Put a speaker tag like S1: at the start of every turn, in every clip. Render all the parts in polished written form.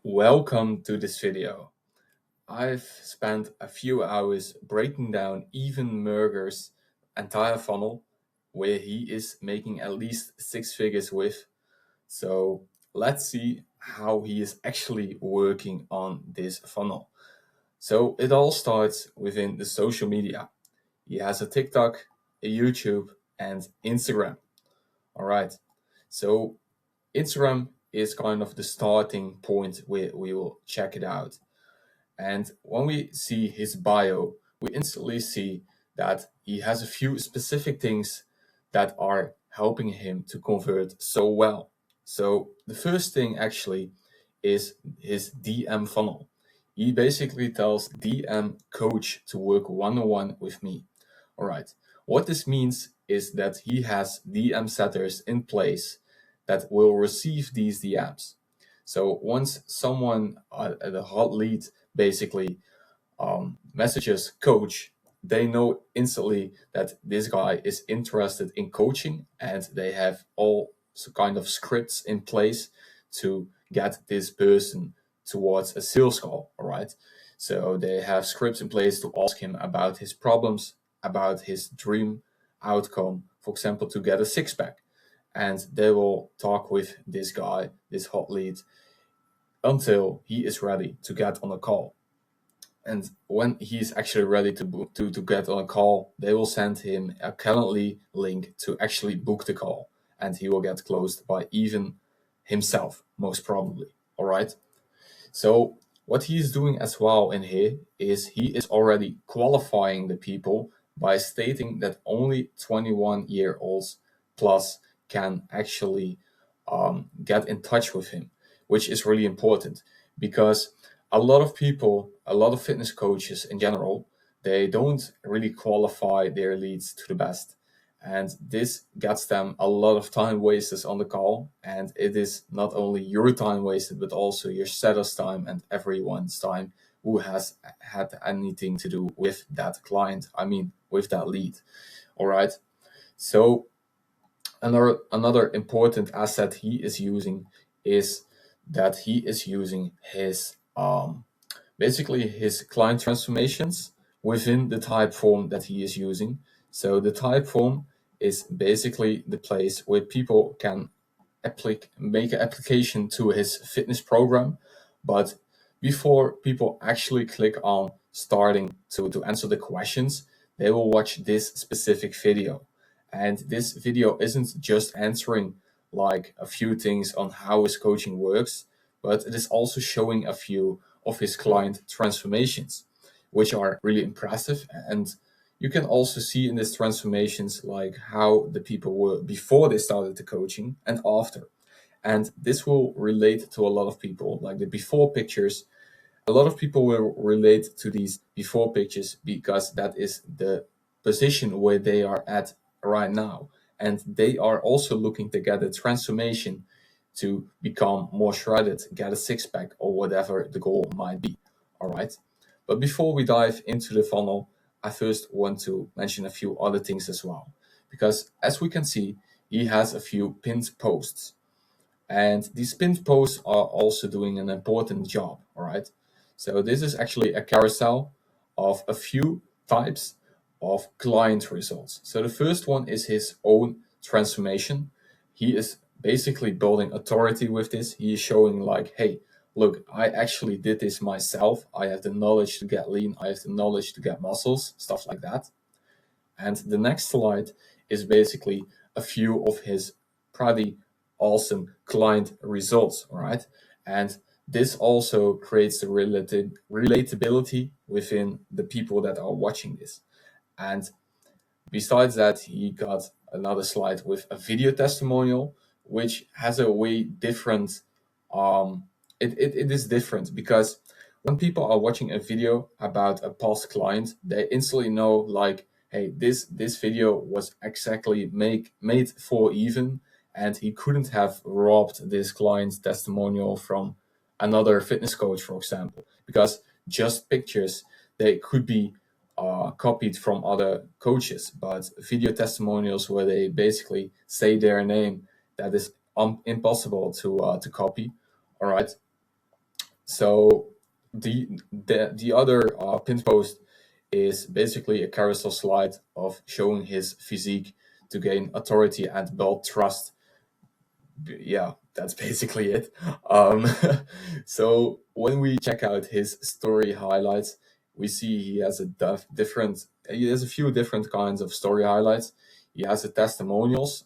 S1: Welcome to this video. I've spent a few hours breaking down Even Merger's entire funnel, where he is making at least six figures with. So let's see how he is actually working on this funnel. So it all starts within the social media. He has a TikTok, a YouTube, and Instagram. All right. So Instagram is kind of the starting point where we will check it out. And when we see his bio, we instantly see that he has a few specific things that are helping him to convert so well. So the first thing actually is his DM funnel. He basically tells DM coach to work one-on-one with me. All right. What this means is that he has DM setters in place that will receive these DMs. So once someone, the hot lead basically messages coach, they know instantly that this guy is interested in coaching, and they have all kind of scripts in place to get this person towards a sales call. All right. So they have scripts in place to ask him about his problems, about his dream outcome, for example, to get a six pack. And they will talk with this guy, this hot lead, until he is ready to get on a call. And when he's actually ready to get on a call, they will send him a Calendly link to actually book the call, and he will get closed by even himself, most probably. All right. So what he's doing as well in here is he is already qualifying the people by stating that only 21-year-olds plus can actually get in touch with him, which is really important because a lot of people, a lot of fitness coaches in general, they don't really qualify their leads to the best. And this gets them a lot of time wasted on the call. And it is not only your time wasted, but also your setter's time and everyone's time who has had anything to do with that client. I mean, with that lead. All right. So another important asset he is using is that he is using his basically his client transformations within the type form that he is using. So the type form is basically the place where people can make an application to his fitness program, but before people actually click on starting to answer the questions, they will watch this specific video. And this video isn't just answering like a few things on how his coaching works, but it is also showing a few of his client transformations, which are really impressive. And you can also see in these transformations like how the people were before they started the coaching and after. And this will relate to a lot of people, like the before pictures. A lot of people will relate to these before pictures because that is the position where they are at right now. And they are also looking to get a transformation to become more shredded, get a six pack, or whatever the goal might be. All right. But before we dive into the funnel, I first want to mention a few other things as well. Because as we can see, he has a few pinned posts. And these pinned posts are also doing an important job. All right. So this is actually a carousel of a few types of client results. So the first one is his own transformation. He is basically building authority with this. He is showing like, hey, look, I actually did this myself. I have the knowledge to get lean. I have the knowledge to get muscles, stuff like that. And the next slide is basically a few of his pretty awesome client results, all right? And this also creates the relatability within the people that are watching this. And besides that, he got another slide with a video testimonial, which has a way different, it is different because when people are watching a video about a past client, they instantly know like, hey, this video was exactly made for Even, and he couldn't have robbed this client's testimonial from another fitness coach, for example, because just pictures, they could be copied from other coaches, but video testimonials where they basically say their name, that is impossible to copy. All right. So the other pinned post is basically a carousel slide of showing his physique to gain authority and build trust. Yeah, that's basically it. Um, so when we check out his story highlights, we see he has he has a few different kinds of story highlights. He has the testimonials,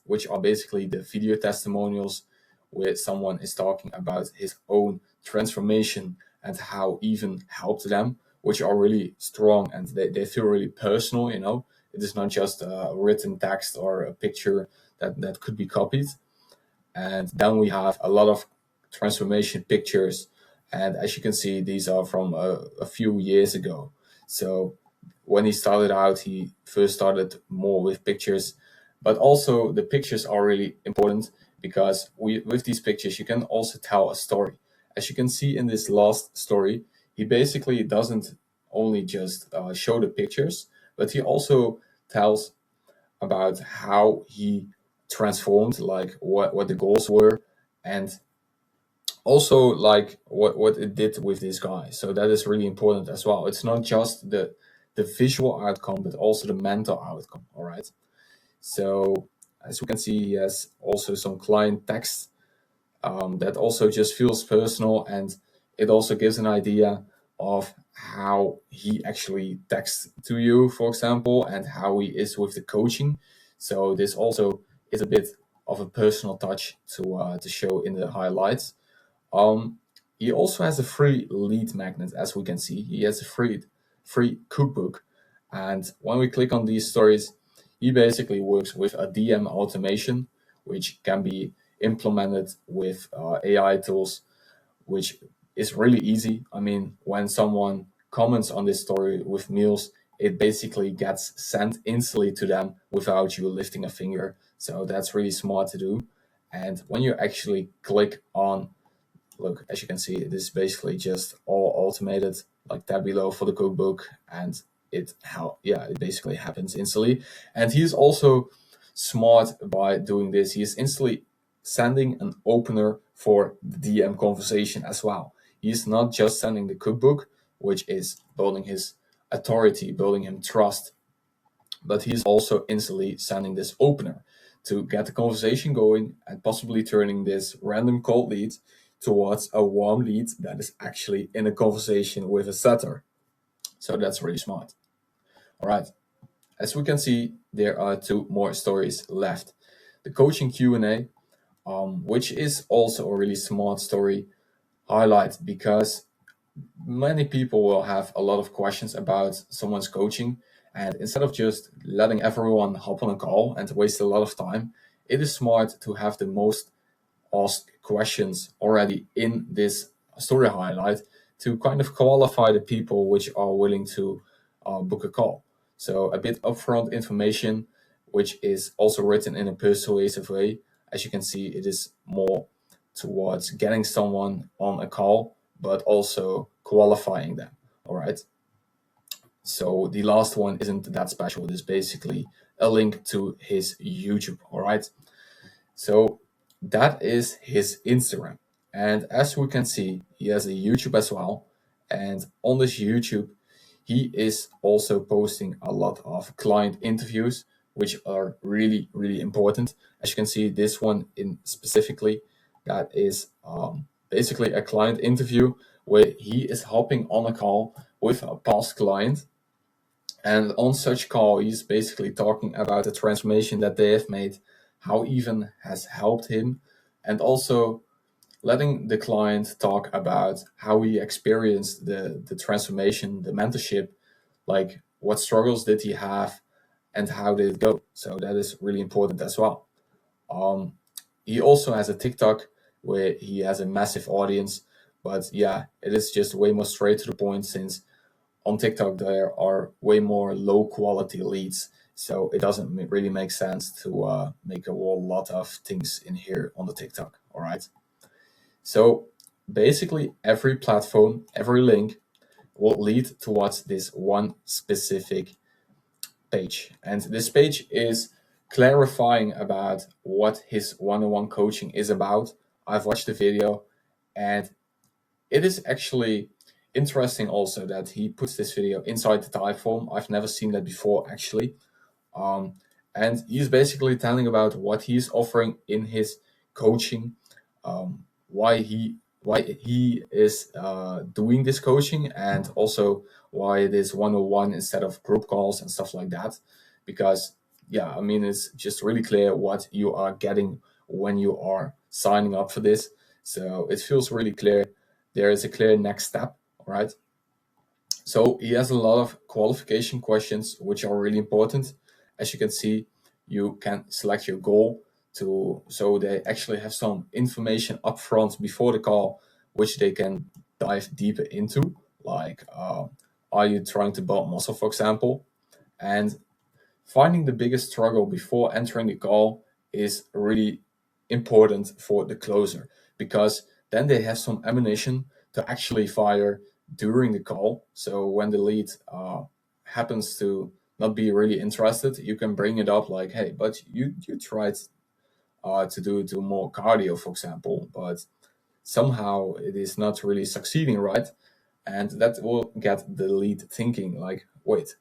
S1: which are basically the video testimonials where someone is talking about his own transformation and how even helped them, which are really strong and they feel really personal, you know. It is not just a written text or a picture that could be copied. And then we have a lot of transformation pictures. And as you can see, these are from a few years ago. So when he started out, he first started more with pictures, but also the pictures are really important because with these pictures, you can also tell a story. As you can see in this last story, he basically doesn't only just show the pictures, but he also tells about how he transformed, like what the goals were, and also like what it did with this guy. So that is really important as well. It's not just the visual outcome, but also the mental outcome. All right. So as we can see, he has also some client text that also just feels personal, and it also gives an idea of how he actually texts to you, for example, and how he is with the coaching. So this also is a bit of a personal touch to show in the highlights. um, he also has a free lead magnet, as we can see. He has a free cookbook, and when we click on these stories, he basically works with a DM automation, which can be implemented with AI tools, which is really easy. I mean, when someone comments on this story with meals, it basically gets sent instantly to them without you lifting a finger. So that's really smart to do. And when you actually click on, look, as you can see, it is basically just all automated, like tab below for the cookbook, and it basically happens instantly. And he's also smart by doing this. He is instantly sending an opener for the DM conversation as well. He's not just sending the cookbook, which is building his authority, building him trust, but he's also instantly sending this opener to get the conversation going and possibly turning this random cold lead towards a warm lead that is actually in a conversation with a setter. So that's really smart. All right. As we can see, there are two more stories left. The coaching Q&A, which is also a really smart story highlight because many people will have a lot of questions about someone's coaching. And instead of just letting everyone hop on a call and waste a lot of time, it is smart to have the most asked questions already in this story highlight to kind of qualify the people which are willing to book a call. So a bit upfront information, which is also written in a persuasive way. As you can see, it is more towards getting someone on a call, but also qualifying them. All right. So the last one isn't that special. It is basically a link to his YouTube. All right. So that is his Instagram. And as we can see, he has a YouTube as well. And on this YouTube, he is also posting a lot of client interviews, which are really, really important. As you can see, this one in specifically, that is basically a client interview where he is hopping on a call with a past client. And on such call, he's basically talking about the transformation that they have made, how even has helped him, and also letting the client talk about how he experienced the transformation, the mentorship, like what struggles did he have and how did it go. So that is really important as well. Um, he also has a TikTok where he has a massive audience, but yeah, it is just way more straight to the point since on TikTok there are way more low quality leads. So it doesn't really make sense to make a whole lot of things in here on the TikTok. All right. So basically, every platform, every link will lead towards this one specific page. And this page is clarifying about what his one on one coaching is about. I've watched the video and It is actually interesting also that he puts this video inside the Typeform. I've never seen that before actually. Um, and he's basically telling about what he's offering in his coaching, why he is doing this coaching, and also why it is one-on-one instead of group calls and stuff like that. Because yeah, I mean, it's just really clear what you are getting when you are signing up for this. So it feels really clear. There is a clear next step, right? So he has a lot of qualification questions, which are really important. As you can see, you can select your goal to, so they actually have some information up front before the call, which they can dive deeper into. Like, are you trying to build muscle, for example? And finding the biggest struggle before entering the call is really important for the closer, because then they have some ammunition to actually fire during the call. So when the lead happens to not be really interested, you can bring it up like, hey, but you tried to do more cardio, for example, but somehow it is not really succeeding, right? And that will get the lead thinking like, wait,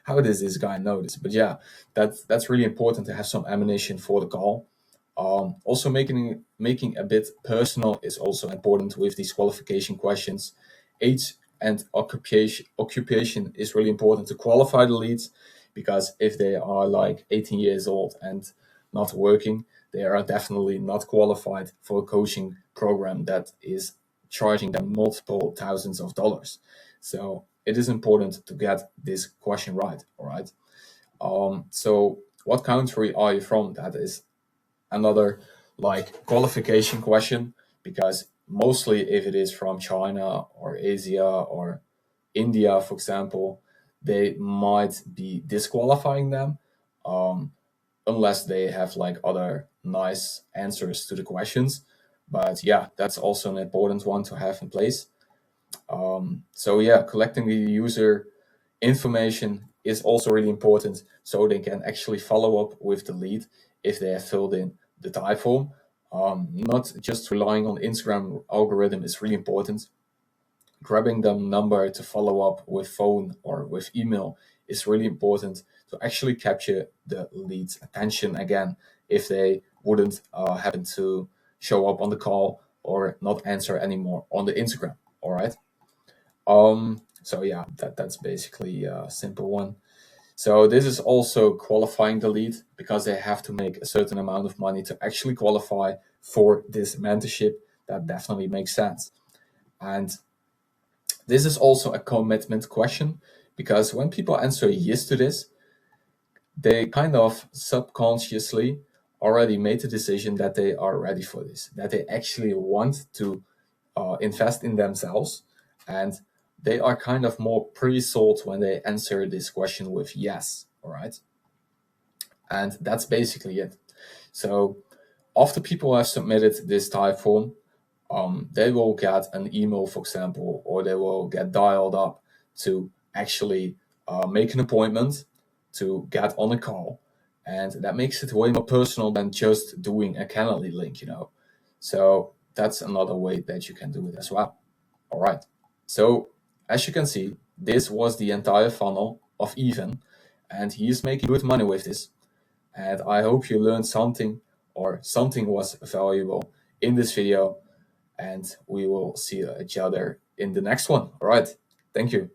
S1: how does this guy know this? But yeah, that's really important to have some ammunition for the call. Also, making a bit personal is also important with these qualification questions. Age and occupation is really important to qualify the leads, because if they are like 18 years old and not working, they are definitely not qualified for a coaching program that is charging them multiple thousands of dollars. So it is important to get this question right. All right. So what country are you from? That is another like qualification question, because mostly if it is from China or Asia or India, for example, they might be disqualifying them, um, unless they have like other nice answers to the questions. But yeah, that's also an important one to have in place. So yeah, collecting the user information is also really important, so they can actually follow up with the lead if they have filled in the type form. Not just relying on Instagram algorithm is really important. Grabbing the number to follow up with phone or with email is really important to actually capture the lead's attention again if they wouldn't happen to show up on the call or not answer anymore on the Instagram. All right. So yeah, that's basically a simple one. So this is also qualifying the lead, because they have to make a certain amount of money to actually qualify for this mentorship. That definitely makes sense. And this is also a commitment question, because when people answer yes to this, they kind of subconsciously already made the decision that they are ready for this, that they actually want to invest in themselves, and they are kind of more pre-sold when they answer this question with yes. All right. And that's basically it. So after people have submitted this type form, they will get an email, for example, or they will get dialed up to actually make an appointment to get on a call. And that makes it way more personal than just doing a Calendly link. So that's another way that you can do it as well. All right. So as you can see, this was the entire funnel of Even, and he is making good money with this. And I hope you learned something, or something was valuable in this video, and we will see each other in the next one. All right. Thank you.